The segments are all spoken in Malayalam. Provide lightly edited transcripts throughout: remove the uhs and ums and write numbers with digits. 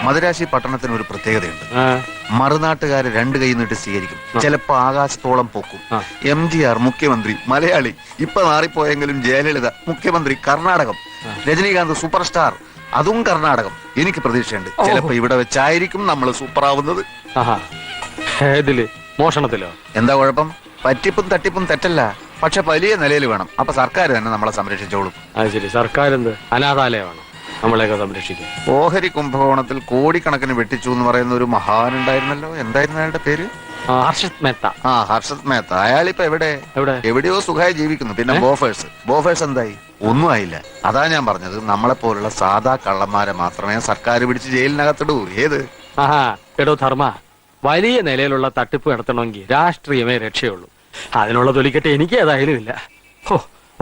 മദുരാശി പട്ടണത്തിന് ഒരു പ്രത്യേകതയുണ്ട്. മറുനാട്ടുകാര് രണ്ട് കൈ നീട്ടി സ്വീകരിക്കും, ചിലപ്പോ ആകാശത്തോളം പൊക്കും. MGR മുഖ്യമന്ത്രി മലയാളി, ഇപ്പൊ മാറിപ്പോയെങ്കിലും ജയലളിത മുഖ്യമന്ത്രി കർണാടകം, രജനീകാന്ത് സൂപ്പർ സ്റ്റാർ അതും കർണാടകം. എനിക്ക് പ്രതീക്ഷയുണ്ട്, ചിലപ്പോ ഇവിടെ വെച്ചായിരിക്കും നമ്മൾ സൂപ്പർ ആവുന്നത്. മോഷണത്തിലോ? എന്താ കുഴപ്പം? പറ്റിപ്പും തട്ടിപ്പും തെറ്റല്ല, പക്ഷെ വലിയ നിലയിൽ വേണം. അപ്പൊ സർക്കാർ തന്നെ നമ്മളെ സംരക്ഷിച്ചോളും. അത് ശരി, സർക്കാർ എന്ത് അനാഥാലയമാണ് നമ്മളെയൊക്കെ സംരക്ഷിക്കും? ഓഹരി കുംഭകോണത്തിൽ കോടിക്കണക്കിന് വെട്ടിച്ചു എന്ന് പറയുന്ന ഒരു മഹാനുണ്ടായിരുന്നല്ലോ, എന്തായിരുന്നു അയാളുടെ പേര്? ഹർഷത് മേത്ത. ഹർഷത് മേത്ത. അയാളിപ്പോ എവിടെയോ സുഖമായി ജീവിക്കുന്നു. പിന്നെ ബോഫേഴ്സ് എന്തായി? ഒന്നും ആയില്ല. അതാ ഞാൻ പറഞ്ഞത്, നമ്മളെ പോലുള്ള സാധാ കള്ളന്മാരെ മാത്രമേ സർക്കാർ പിടിച്ച് ജയിലിനകത്തിടൂ. ഏത് എടോ ധർമ്മ, വലിയ നിലയിലുള്ള തട്ടിപ്പ് നടത്തണമെങ്കിൽ രാഷ്ട്രീയമേ രക്ഷയുള്ളൂ. അതിനുള്ള തൊലിക്കെട്ട് എനിക്ക് ഏതായാലും ഇല്ല.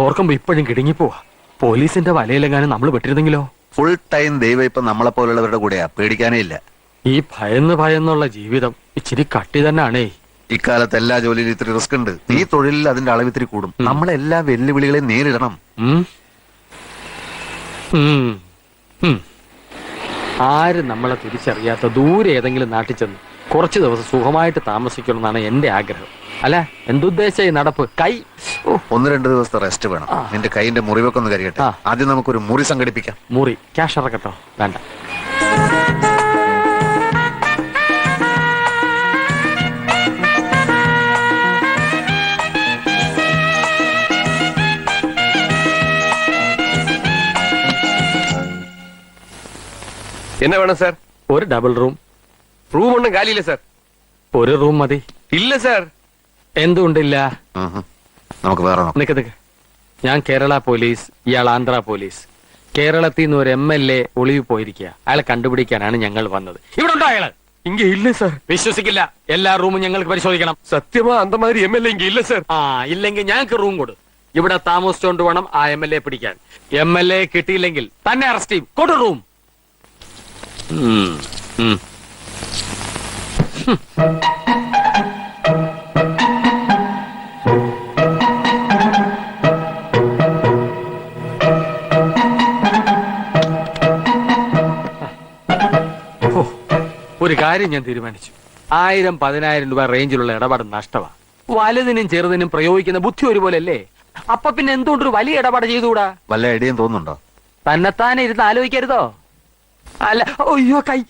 ഓർക്കുമ്പോ ഇപ്പോഴും കിടുങ്ങിപ്പോവാ. പോലീസിന്റെ വലയിലെങ്ങാനും നമ്മൾ പെട്ടിരുന്നെങ്കിലോ? ഫുൾ ടൈം ദൈവം ഇപ്പൊ നമ്മളെ പോലുള്ളവരുടെ കൂടെയാ, പേടിക്കാനേ ഇല്ല. ഈ ഭയന്നുള്ള ജീവിതം ഇച്ചിരി കട്ടി തന്നെയാണേ. ഇക്കാലത്ത് എല്ലാ ജോലിയിലും ഇത്തിരി റിസ്ക് ഉണ്ട്. ഈ തൊഴിലിൽ അതിന്റെ അളവ് ഇത്തിരി കൂടും. നമ്മളെല്ലാ വെല്ലുവിളികളെയും നേരിടണം. ആരും നമ്മളെ തിരിച്ചറിയാത്ത ദൂരെ ഏതെങ്കിലും നാട്ടിൽ ചെന്ന് കുറച്ചു ദിവസം സുഖമായിട്ട് താമസിക്കണമെന്നാണ് എന്റെ ആഗ്രഹം. അല്ല, എന്തുദ്ദേശ നടപ്പ്? കൈ 1-2 ദിവസത്തെ റെസ്റ്റ് വേണം. നിന്റെ കൈന്റെ മുറിവൊക്കെ ഒന്ന് കരിയട്ടെ. ആദ്യം നമുക്കൊരു മുറി സംഘടിപ്പിക്കാം. മുറി ക്യാഷ് ഇറക്കട്ടോ? വേണ്ട. എന്നാ വേണം സാർ? ഒരു ഡബിൾ റൂം. റൂം ഒന്നും കാലിയില്ല സാർ. ഒരു റൂം മതി. ഇല്ല സാർ. എന്തുകൊണ്ടില്ല? നമുക്ക് വേറെ നിക്ക്. ഞാൻ കേരള പോലീസ്, ഇയാൾ ആന്ധ്ര പോലീസ്. കേരളത്തിൽ നിന്ന് ഒരു MLA ഒളിവ് പോയിരിക്കുക. അയാളെ കണ്ടുപിടിക്കാനാണ് ഞങ്ങൾ വന്നത്. ഇവിടെ ഉണ്ടോ അയാള്? ഇങ്ങ ഇല്ല സാർ. വിശ്വസിക്കില്ല. എല്ലാ റൂമും ഞങ്ങൾക്ക് പരിശോധിക്കണം. സത്യമാ അന്തമാതിരി MLA ഇങ്ങ ഇല്ല സാർ. ഇല്ലെങ്കിൽ ഞങ്ങൾക്ക് റൂം കൊടു. ഇവിടെ താമസിച്ചോണ്ട് വേണം ആ MLA പിടിക്കാൻ. MLA കിട്ടിയില്ലെങ്കിൽ തന്നെ അറസ്റ്റ് ചെയ്യും. കൊടു റൂം. ഒരു കാര്യം ഞാൻ തീരുമാനിച്ചു. 1000-10,000 രൂപ റേഞ്ചിലുള്ള ഇടപാട് നഷ്ടമാണ്. വലുതിനും ചെറുതിനും പ്രയോഗിക്കുന്ന ബുദ്ധി ഒരുപോലെ അല്ലേ? അപ്പൊ പിന്നെ എന്തുകൊണ്ടൊരു വലിയ ഇടപാട് ചെയ്തുകൂടാ? വല്ല ഐഡിയയും തോന്നുന്നുണ്ടോ? തന്നെത്താനെ ഇരുന്ന് ആലോചിക്കരുതോ? അല്ല, അയ്യോ കൈ.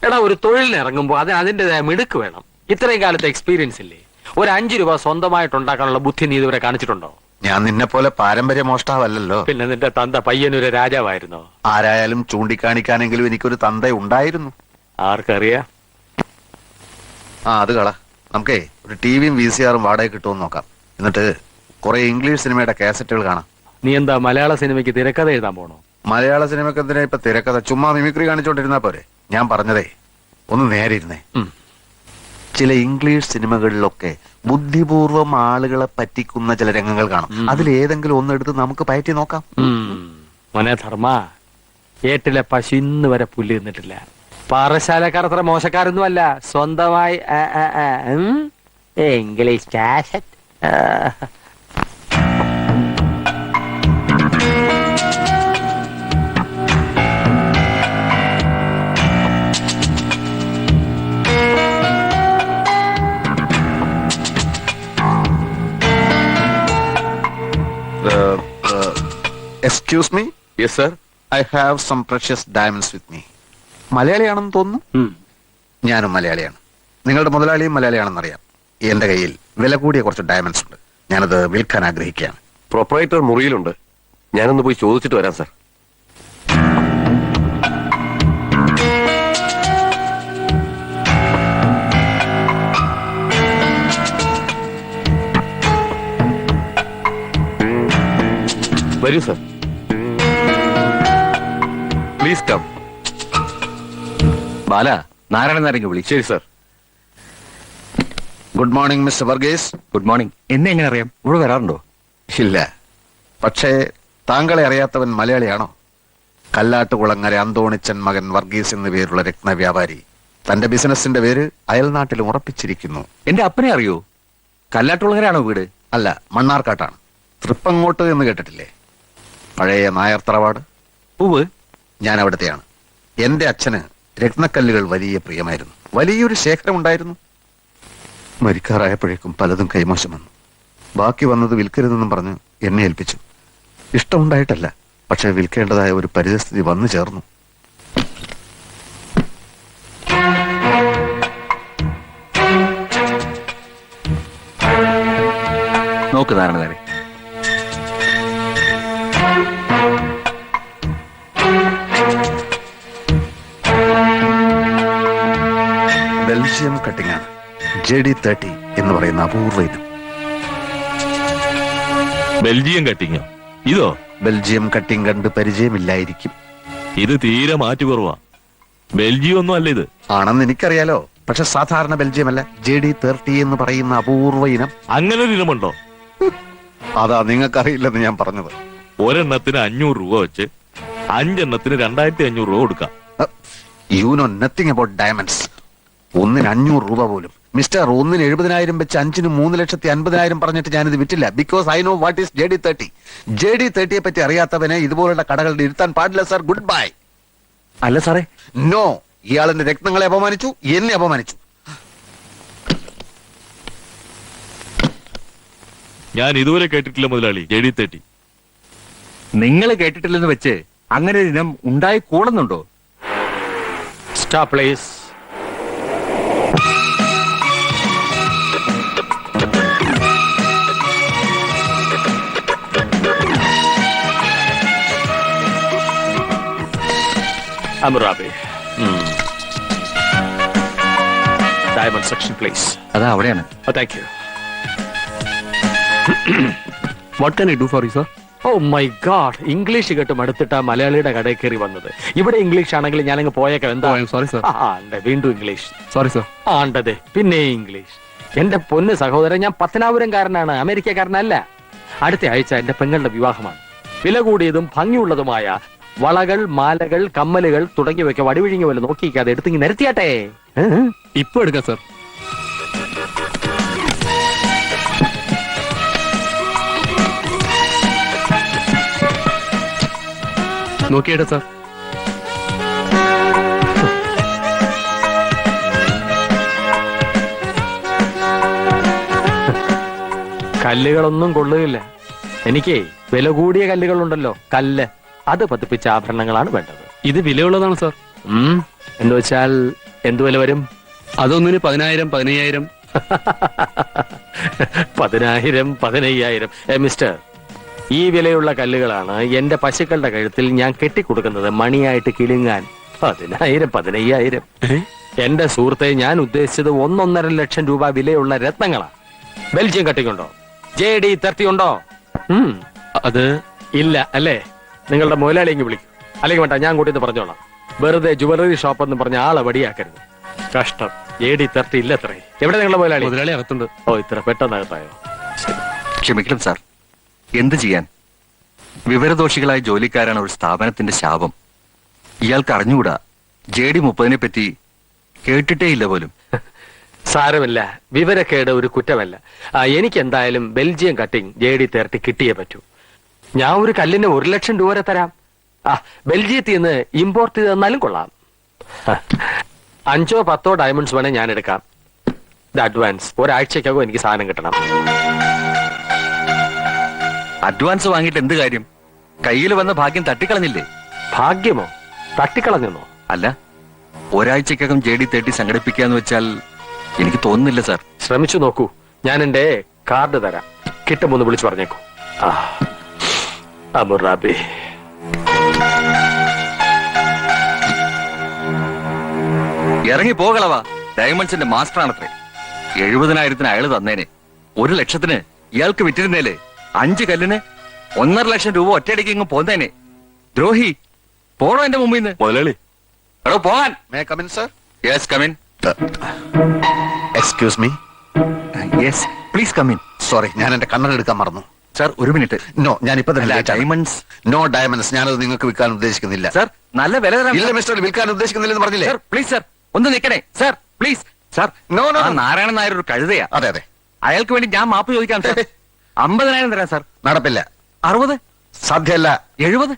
എടാ, ഒരു തൊഴിലിന് ഇറങ്ങുമ്പോ അതിന്റേതായ മിടുക്ക് വേണം. ഇത്രയും കാലത്തെ എക്സ്പീരിയൻസ് ഇല്ലേ? ഒരു 5 രൂപ സ്വന്തമായിട്ട് ഉണ്ടാക്കാനുള്ള ബുദ്ധി നീ ഇതുവരെ കാണിച്ചിട്ടുണ്ടോ? ഞാൻ നിന്നെ പോലെ പാരമ്പര്യ മോഷ്ടാവല്ലോ. പിന്നെ നിന്റെ തന്ത പയ്യനൊരു രാജാവായിരുന്നോ? ആരായാലും ചൂണ്ടിക്കാണിക്കാനെങ്കിലും എനിക്കൊരു തന്ത ഉണ്ടായിരുന്നു. ആർക്കറിയാം? അത് കള. നമുക്കേ ഒരു ടിവിയും VCR വാടക കിട്ടുമെന്ന് നോക്കാം. എന്നിട്ട് കുറെ ഇംഗ്ലീഷ് സിനിമയുടെ കാസറ്റുകൾ കാണാം. നീ എന്താ മലയാള സിനിമയ്ക്ക് തിരക്കഥ എഴുതാൻ പോണോ? മലയാള സിനിമയ്ക്ക് എന്തിനാ ഇപ്പൊ തിരക്കഥ? ചുമ്മാ മിമിക്രി കാണിച്ചോണ്ടിരുന്നാ പോരെ. ഞാൻ പറഞ്ഞതേ ഒന്ന് നേരെ ഇരുന്നേ. ചില ഇംഗ്ലീഷ് സിനിമകളിലൊക്കെ ബുദ്ധിപൂർവം ആളുകളെ പറ്റിക്കുന്ന ചില രംഗങ്ങൾ കാണും. അതിലേതെങ്കിലും ഒന്നെടുത്ത് നമുക്ക് പയറ്റി നോക്കാം. മോനെ ധർമ്മ, ഏട്ടിലെ പശു ഇന്ന് വരെ പുല്ല് തിന്നിട്ടില്ല. പാറശാലക്കാർ അത്ര മോശക്കാരൊന്നുമല്ല. സ്വന്തമായി English cassette. Excuse me? Yes sir. I have some precious diamonds with me. മലയാളിയാണെന്ന് തോന്നുന്നു. ഞാനും മലയാളിയാണ്. നിങ്ങളുടെ മുതലാളിയും മലയാളിയാണെന്നറിയാം. എന്റെ കയ്യിൽ വില കൂടിയ കുറച്ച് ഡയമണ്ട്സ് ഉണ്ട്. ഞാനത് വിൽക്കാൻ ആഗ്രഹിക്കുകയാണ്. പ്രൊപ്പറേറ്റർ മുറിയിലുണ്ട്. ഞാനൊന്ന് പോയി ചോദിച്ചിട്ട് വരാം സാർ. വരൂ സാർ. Please come. ബാല, നാരായണനാരെങ്കിൽ വിളി. ശരി sir. Good morning mister Varghese. Good morning. എന്നെ എങ്ങനെ അറിയാം? ഇവിടെ വരാറുണ്ടോ? ഇല്ല, പക്ഷേ താങ്കളെ അറിയാത്തവൻ മലയാളിയാണോ? കല്ലാട്ടുകുളങ്ങര അന്തോണിച്ചൻ മകൻ വർഗീസ് എന്നു പേരുള്ള രത്നവ്യാപാരി തന്റെ ബിസിനസിന്റെ പേര് അയൽനാട്ടിലും ഉറപ്പിച്ചിരിക്കുന്നു. എന്റെ അപ്പനെ അറിയോ? കല്ലാട്ടുകുളങ്ങരയാണോ വീട്? അല്ല, മണ്ണാർക്കാട്ടാണ്. തൃപ്പങ്ങോട്ട് എന്ന് കേട്ടിട്ടില്ലേ? പഴയ നായർ തറവാട്. പൂവ്. ഞാൻ അവിടത്തെയാണ്. എന്റെ അച്ഛന് രത്നക്കല്ലുകൾ വലിയ പ്രിയമായിരുന്നു. വലിയൊരു ശേഖരം ഉണ്ടായിരുന്നു. മരിക്കാറായപ്പോഴേക്കും പലതും കൈമോശം വന്നു. ബാക്കി വന്നത് വിൽക്കരുതെന്നും പറഞ്ഞ് എന്നെ ഏൽപ്പിച്ചു. ഇഷ്ടമുണ്ടായിട്ടല്ല, പക്ഷെ വിൽക്കേണ്ടതായ ഒരു പരിതസ്ഥിതി വന്നു ചേർന്നു. നോക്ക് നാരായണ, ബെൽജിയം കട്ടിംഗ് ആണ്. JD30 എന്ന് പറയുന്ന അപൂർവ ഇനം. ബെൽജിയം കട്ടിങ്ങോ? ഇതോ? ബെൽജിയം കട്ടിംഗ് കണ്ട് പരിചയമില്ലായിരിക്കും. ഇത് തീരെ മാറ്റു കുറവാ. ബെൽജിയം ഒന്നും അല്ല ഇത്. ആണെന്ന് എനിക്കറിയാലോ, പക്ഷെ സാധാരണ ബെൽജിയം അല്ല. JD30 എന്ന് പറയുന്ന അപൂർവ ഇനം. അങ്ങനെ ഒരു ഇനമുണ്ടോ? അതാ നിങ്ങൾക്കറിയില്ലെന്ന് ഞാൻ പറഞ്ഞത്. ഒരെണ്ണത്തിന് 500 രൂപ വെച്ച് 5 എണ്ണത്തിന് 2500 രൂപ കൊടുക്കാം. You know nothing about diamonds. ഒന്നിന് 500 രൂപ പോലും. മിസ്റ്റർ, ഒന്നിന് 70,000 വെച്ച് 5-ന് 3,50,000 പറഞ്ഞിട്ട് ഞാനിത് വിറ്റില്ല. Because I know what is JD30. JD30യെ പറ്റി അറിയാത്തവനെ ഇതുപോലുള്ള കടകളുടെ ഇരുത്താൻ പാടില്ല സാർ. Good bye. അല്ല സാറേ, നോ, ഇയാളെന്റെ രത്നങ്ങളെ അപമാനിച്ചു, എന്നെ അപമാനിച്ചു. ഞാൻ ഇതുവരെ കേട്ടിട്ടില്ല മുതലാളി JD30. നിങ്ങൾ കേട്ടിട്ടില്ലെന്ന് വെച്ച് അങ്ങനെ ഒരു ഇനം ഉണ്ടായി കൂടുന്നുണ്ടോ? Stop please. Amurabi. Diamond section, please. അതാ അവിടെയാണ്. Oh, thank you. What can I do for you sir? Oh my God. English കേട്ട് മടുത്തിട്ടാ മലയാളിയുടെ കടയിൽ കയറി വന്നത്. ഇവിടെ ഇംഗ്ലീഷ് ആണെങ്കിൽ ഞാനങ്ങ് പോയേക്കാം. എന്താ? Sorry sir. വീണ്ടും ഇംഗ്ലീഷ്. Sorry sir. ആണ്ടതെ പിന്നെ ഇംഗ്ലീഷ്. എന്റെ പൊന്ന് സഹോദരൻ, ഞാൻ പത്തനാപുരംകാരനാണ്, അമേരിക്കക്കാരനല്ല. അടുത്ത ആഴ്ച എന്റെ പെങ്ങളുടെ വിവാഹമാണ്. വില കൂടിയതും ഭംഗിയുള്ളതുമായ വളകൾ, മാലകൾ, കമ്മലുകൾ തുടങ്ങിയവയ്ക്ക് വടിവിഴിഞ്ഞ പോലെ നോക്കിക്കാതെ എടുത്തിങ്ങി നിരത്തിയാട്ടെ. ഇപ്പൊ എടുക്കാം സർ. നോക്കിയേട്ടെ സർ. കല്ലുകളൊന്നും കൊള്ളുകയില്ല. എനിക്ക് വില കൂടിയ കല്ലുകളുണ്ടല്ലോ, കല്ല്, അത് പതിപ്പിച്ച ആഭരണങ്ങളാണ് വേണ്ടത്. ഇത് വിലയുള്ളതാണ് സർ. എന്ന് വെച്ചാൽ എന്തു വില വരും? അതൊന്നിന് 10,000, 15,000. 10,000, 15,000. മിസ്റ്റർ, ഈ വിലയുള്ള കല്ലുകളാണ് എന്റെ പശുക്കളുടെ കഴുത്തിൽ ഞാൻ കെട്ടിക്കൊടുക്കുന്നത് മണിയായിട്ട് കിളുങ്ങാൻ. 10,000, 15,000. എന്റെ സുഹൃത്തെ, ഞാൻ ഉദ്ദേശിച്ചത് 1.5 ലക്ഷം രൂപ വിലയുള്ള രത്നങ്ങളാ. ബെൽജിയം കട്ടിങ്ങുണ്ടോ? JD30 ഉണ്ടോ? അത് ഇല്ല അല്ലേ? നിങ്ങളുടെ മുതലാളി എങ്കിൽ വിളിക്കും. അല്ലെങ്കിൽ വേണ്ട, ഞാൻ കൂട്ടി പറഞ്ഞോളാം. വെറുതെ ജുവലറി ഷോപ്പ് എന്ന് പറഞ്ഞ ആളെ വടിയാക്കരുത്. കഷ്ടം. JD30 ഇല്ല അത്രേ. എവിടെ നിങ്ങളുടെ മുതലാളി? മുതലാളി അകത്തുണ്ട്. ഓ, ഇത്ര പെട്ടെന്നകത്തായോ? ക്ഷമിക്കണം സാർ, എന്ത് ചെയ്യാൻ? വിവരദോഷികളായ ജോലിക്കാരാണ് ഒരു സ്ഥാപനത്തിന്റെ ശാപം. ഇയാൾക്ക് അറിഞ്ഞുകൂടാ. JD30 പറ്റി കേട്ടിട്ടേ ഇല്ല പോലും. സാരമില്ല, വിവരക്കേട് ഒരു കുറ്റമല്ല. എനിക്ക് എന്തായാലും ബെൽജിയം കട്ടിംഗ് JD30 കിട്ടിയേ പറ്റൂ. ഞാൻ ഒരു കല്ലിന് 1 ലക്ഷം രൂപ വരെ തരാം. ബെൽജിയത്തിൽ നിന്ന് ഇമ്പോർട്ട് ചെയ്ത് തന്നാലും കൊള്ളാം. 5 or 10 ഡയമണ്ട്സ് വേണേ ഞാൻ എടുക്കാം. അഡ്വാൻസ്. ഒരാഴ്ചക്കകം എനിക്ക് സാധനം കിട്ടണം. അഡ്വാൻസ് വാങ്ങിയിട്ട് എന്ത് കാര്യം? കയ്യിൽ വന്ന ഭാഗ്യം തട്ടിക്കളഞ്ഞില്ലേ? ഭാഗ്യമോ? തട്ടിക്കളഞ്ഞെന്നോ? അല്ല, ഒരാഴ്ചക്കകം JD30 സംഘടിപ്പിക്കാന്ന് വെച്ചാൽ എനിക്ക് തോന്നുന്നില്ല സാർ. ശ്രമിച്ചു നോക്കൂ. ഞാൻ എന്റെ കാർഡ് തരാം. കിട്ടുമോ എന്ന് വിളിച്ചു പറഞ്ഞേക്കൂ. അബുറാബി. ഇറങ്ങി പോകളവാ. ഡയമണ്ട്സിന്റെ മാസ്റ്റർ ആണത്രേ. 70,000 അയാള് തന്നേനെ. 1 ലക്ഷത്തിന് ഇയാൾക്ക് വിറ്റിരുന്നേലേ 5 കല്ലിന് 1.5 ലക്ഷം രൂപ ഒറ്റയടിക്ക് ഇങ്ങ് പോന്നേനെ. ദ്രോഹി, പോണോ എന്റെ മുമ്പിൽ നിന്ന്? മുതലാളി, എടോ പോകാൻ. May come in sir? Yes come in. Excuse me. Yes please come in. Sorry, ഞാൻ എന്റെ കണ്ണട എടുക്കാൻ മറന്നു. സാർ ഒരു മിനിറ്റ്. നോ, ഞാൻ ഇപ്പൊ തന്നെ ഡയമണ്ട്സ്. No diamonds. ഞാനത് നിങ്ങൾക്ക് വിൽക്കാൻ ഉദ്ദേശിക്കുന്നില്ല. സാർ നല്ല വില തരാം. ഇല്ല മിസ്റ്റർ, വിൽക്കാൻ ഉദ്ദേശിക്കുന്നില്ലെന്ന് പറഞ്ഞില്ലേ? സാർ പ്ലീസ് സാർ ഒന്ന് നിൽക്കണേ. Sir please. Sir no no. Narayanan Nair ഒരു കഴുതയാ. അതെ അതെ, അയാൾക്ക് വേണ്ടി ഞാൻ മാപ്പ് ചോദിക്കാം സാർ. 50,000 തരാം സാർ. നടപ്പില്ല. 60, സാധ്യമല്ല. 70.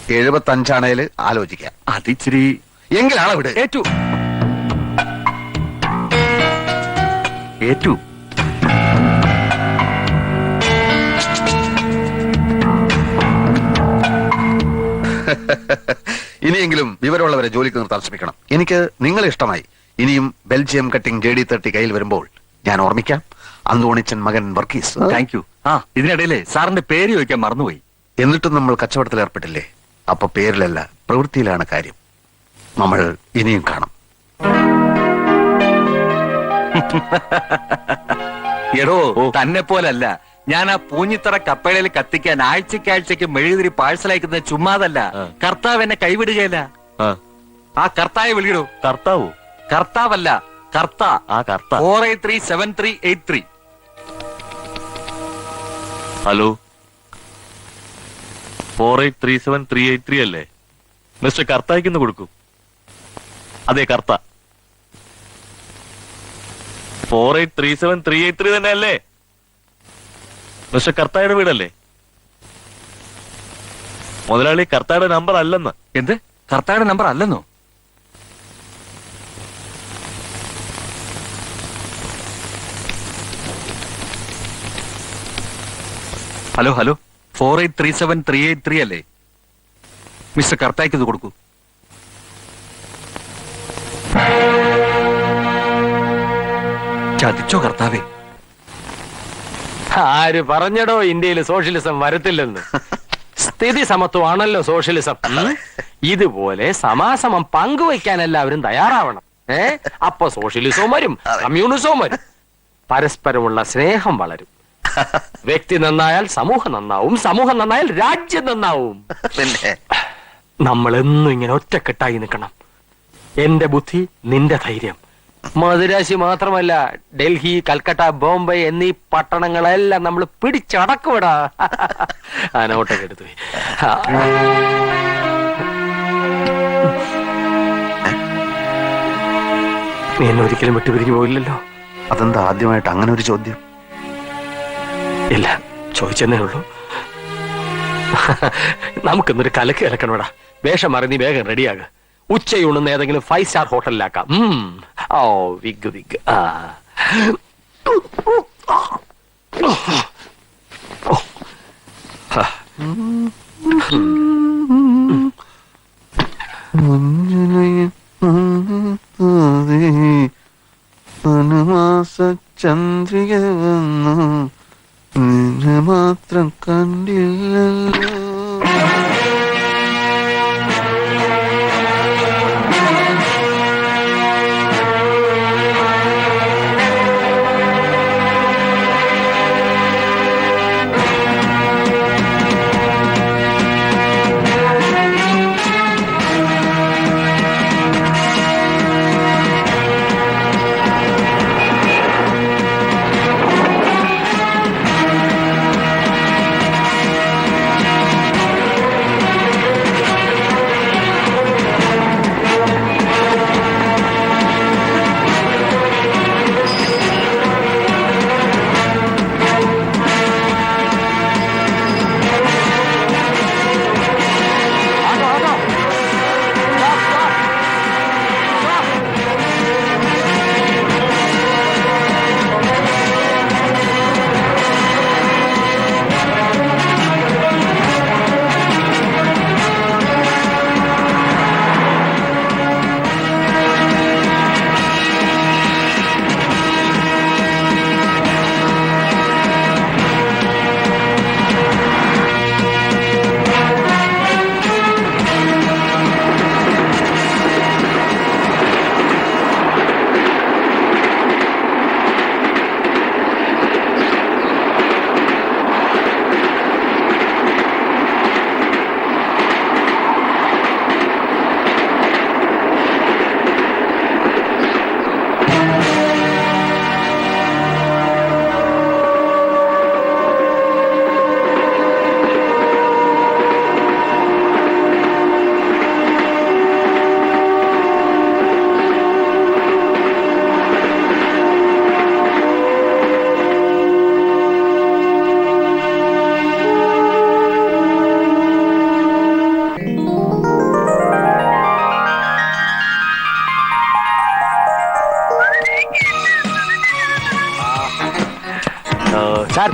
75 ആലോചിക്കാം. അതിച്ചിരി എങ്കിൽ ആളെവിടെ? ഏറ്റു ഏറ്റു ഇനിയെങ്കിലും വിവരമുള്ളവരെ ജോലിക്ക് നിർത്താൻ ശ്രമിക്കണം. എനിക്ക് നിങ്ങളെ ഇഷ്ടമായി. ഇനിയും ബെൽജിയം കട്ടിംഗ് JD30 കയ്യിൽ വരുമ്പോൾ ഞാൻ ഓർമ്മിക്കാം. അന്തോണിച്ചൻ മകൻ വർഗീസ്. Thank you. ഇതിനിടയിലെ സാറിന്റെ പേര് ചോദിക്കാൻ മറന്നുപോയി. എന്നിട്ടും നമ്മൾ കച്ചവടത്തിൽ ഏർപ്പെട്ടില്ലേ? അപ്പൊ പേരിലല്ല, പ്രവൃത്തിയിലാണ് കാര്യം. നമ്മൾ ഇനിയും കാണും. എടോ, തന്നെ പോലല്ല. ഞാൻ ആ പൂഞ്ഞിത്തറ കപ്പേളയിൽ കത്തിക്കാൻ ആഴ്ചയ്ക്കാഴ്ചക്ക് മെഴുകുതിരി പാഴ്സൽ അയക്കുന്നത് ചുമ്മാതല്ല. കർത്താവ് എന്നെ കൈവിടുകയല്ല. ആ കർത്തായെ വിളിയിടൂ. കർത്താവോ? കർത്താവല്ല, കർത്ത. ആ കർത്ത. 483738 ഹലോ, 483738 അല്ലേ? മിസ്റ്റർ കർത്തായിക്കൊന്ന് കൊടുക്കൂ. അതെ, കർത്ത. 483738 തന്നെ അല്ലേ? മിസ്റ്റർ കർത്തായുടെ വീടല്ലേ? മുതലാളി, കർത്തായുടെ നമ്പർ അല്ലെന്ന്. എന്ത്? കർത്തായുടെ നമ്പർ അല്ലെന്നോ? ഹലോ ഹലോ, 483738 അല്ലേ? മിസ്റ്റർ കർത്തായ്ക്ക് ഇത് കൊടുക്കൂ. ചതിച്ചോ കർത്താവേ? ആര് പറഞ്ഞടോ ഇന്ത്യയിൽ സോഷ്യലിസം വരത്തില്ലെന്ന്? സ്ഥിതി സമത്വമാണല്ലോ സോഷ്യലിസം. ഇതുപോലെ സമാസമം പങ്കുവയ്ക്കാൻ എല്ലാവരും തയ്യാറാവണം. അപ്പൊ സോഷ്യലിസവും വരും, കമ്മ്യൂണിസവും വരും. പരസ്പരമുള്ള സ്നേഹം വളരും. വ്യക്തി നന്നായാൽ സമൂഹം നന്നാവും, സമൂഹം നന്നായാൽ രാജ്യം നന്നാവും. പിന്നെ നമ്മൾ എന്നും ഇങ്ങനെ ഒറ്റക്കെട്ടായി നിൽക്കണം. എന്റെ ബുദ്ധി, നിന്റെ ധൈര്യം. മദുരാശി മാത്രമല്ല, ഡൽഹി, കൽക്കട്ട, ബോംബെ എന്നീ പട്ടണങ്ങളെല്ലാം നമ്മൾ പിടിച്ചടക്കുവിടാ. നോട്ടൊക്കെ എടുത്തു. നീ എന്നെ ഒരിക്കലും വിട്ടുപിരിഞ്ഞു പോയില്ലല്ലോ. അതെന്താ ആദ്യമായിട്ട് അങ്ങനെ ഒരു ചോദ്യം? ഇല്ല, ചോദിച്ചെന്നേ ഉള്ളൂ. നമുക്കിന്നൊരു കലക്ക് കലക്കണോടാ. വേഷം മാറി നീ വേഗം റെഡിയാക. ഉച്ചയൂണെന്ന് ഏതെങ്കിലും 5 സ്റ്റാർ ഹോട്ടലിലാക്കാം. ഓ, വിഗ് വിഗ്. ചന്ദ്രിക വന്നു, നിന്നെ മാത്രം കണ്ടില്ലല്ലോ.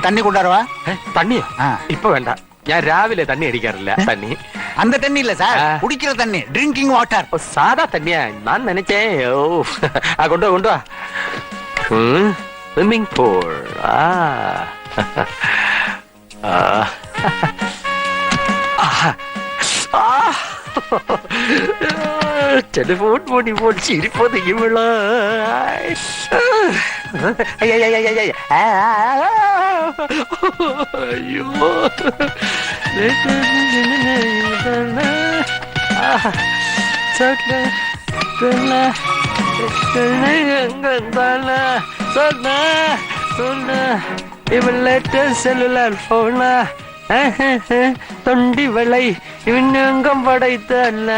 தண்ணி கொண்டாடுவா തണ്ണിയോ ആ. ഇപ്പൊ വേണ്ട, ഞാൻ രാവിലെ തണ്ണി അടിക്കാറില്ല. തണ്ണി அந்த தண்ணி இல்ல சார் ஆ. குடிக்கிற தண்ணி ட்ரிங்கிங் வாட்டர் ഓ, സാധാ തണ്ണിയാ ഞാൻ നനച്ചേ. ഓ ആ കൊണ്ടുവാ കൊണ്ടുവാ. Swimming pool. ആ ആ. ആ. ടെലിഫോൺ മോണി പോൽ ചിരിപ്പോ നീങ്ങുള്ള. അയ്യോ. செல்லுலார் போன தொண்டி வளை இன்னும் படைத்தல்ல.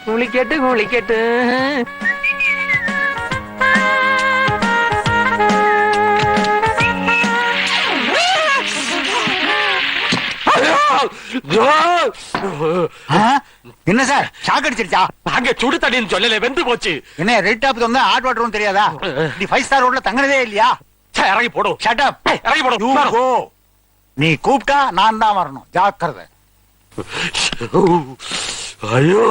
குளிக்கட்டு குளிக்கட்டு. என்ன சார் ஷாக் அடிச்சிருச்சா? அங்க சுடு தண்ணின்னு சொல்லல, வெந்து போச்சு. என்ன ரெட் டாப் வந்து ஹாட் வாட்டரும் தெரியாதா? நீ 5 ஸ்டார் ரோட்ல தங்கினதே இல்லையா? ச்சே, இறங்கி போடும். Shut up. இறங்கி போடும். You go. நீ கூப்பிட்டா நான் தான் வரணும், ஜாக்கிரதை. ஐயோ